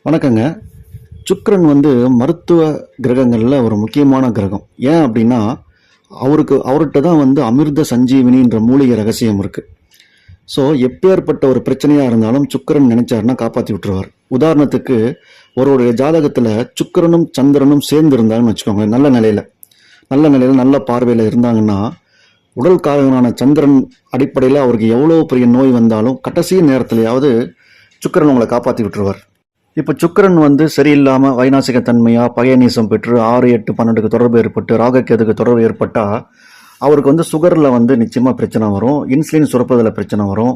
வணக்கங்க. சுக்கிரன் மருத்துவ கிரகங்கள்ல ஒரு முக்கியமான கிரகம். ஏன் அப்படின்னா, அவர்கிட்ட தான் அமிர்த சஞ்சீவினின்ற மூலிகை ரகசியம் இருக்கு. ஸோ எப்பேற்பட்ட ஒரு பிரச்சனையா இருந்தாலும் சுக்கிரன் நினைச்சாருன்னா காப்பாத்தி விட்டுருவார். உதாரணத்துக்கு, ஒருவருடைய ஜாதகத்துல சுக்கிரனும் சந்திரனும் சேர்ந்து இருந்தாங்கன்னு வச்சுக்கோங்க. நல்ல நிலையில நல்ல பார்வையில இருந்தாங்கன்னா, உடல் காரகனான சந்திரன் அடிப்படையில் அவருக்கு எவ்வளோ பெரிய நோய் வந்தாலும் கடைசி நேரத்திலேயாவது சுக்கிரன் உங்களை காப்பாற்றி விட்டுருவார். இப்போ சுக்கிரன் சரியில்லாமல் வைநாசிக தன்மையாக பகையநீசம் பெற்று 6, 8, 12க்கு தொடர்பு ஏற்பட்டு ராகக்கேதுக்கு தொடர்பு ஏற்பட்டால் அவருக்கு சுகரில் நிச்சயமாக பிரச்சனை வரும். இன்சுலின் சுரப்பதில் பிரச்சனை வரும்.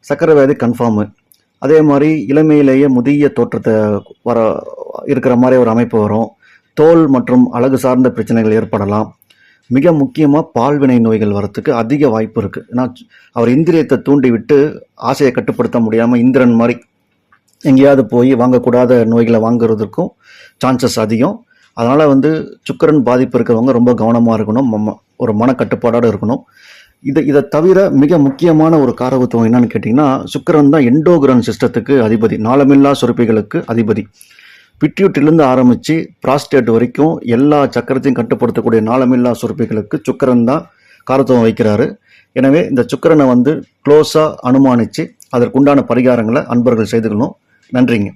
சர்க்கரை வியாதி கன்ஃபார்மு. அதே மாதிரி இளமையிலேயே முதிய தோற்றத்தை இருக்கிற மாதிரி ஒரு அமைப்பு வரும். தோல் மற்றும் அழகு சார்ந்த பிரச்சனைகள் ஏற்படலாம். மிக முக்கியமாக பால்வினை நோய்கள் வரத்துக்கு அதிக வாய்ப்பு இருக்குது. ஏன்னா அவர் இந்திரியத்தை தூண்டி விட்டு ஆசையை கட்டுப்படுத்த முடியாமல் இந்திரன் மாதிரி எங்கேயாவது போய் வாங்கக்கூடாத நோய்களை வாங்குறதுக்கும் சான்சஸ் அதிகம். அதனால் சுக்கிரன் பாதிப்பு இருக்கிறவங்க ரொம்ப கவனமாக இருக்கணும். ஒரு மனக்கட்டுப்பாடோடு இருக்கணும். இதை தவிர மிக முக்கியமான ஒரு காரகத்துவம் என்னன்னு கேட்டிங்கன்னா, சுக்கிரன் தான் எண்டோகிரன் சிஸ்டத்துக்கு அதிபதி, நாளமில்லா சுரப்பிகளுக்கு அதிபதி. பிட்யூட்டிலிருந்து ஆரம்பித்து பிராஸ்டேட் வரைக்கும் எல்லா சக்கரத்தையும் கட்டுப்படுத்தக்கூடிய நாளமில்லா சுரப்பிகளுக்கு சுக்கிரன் தான் காரத்துவம் வைக்கிறாரு. எனவே இந்த சுக்கிரனை க்ளோஸாக அனுமானித்து அதற்குண்டான பரிகாரங்களை அன்பர்கள் செய்துக்கணும். நன்றிங்க.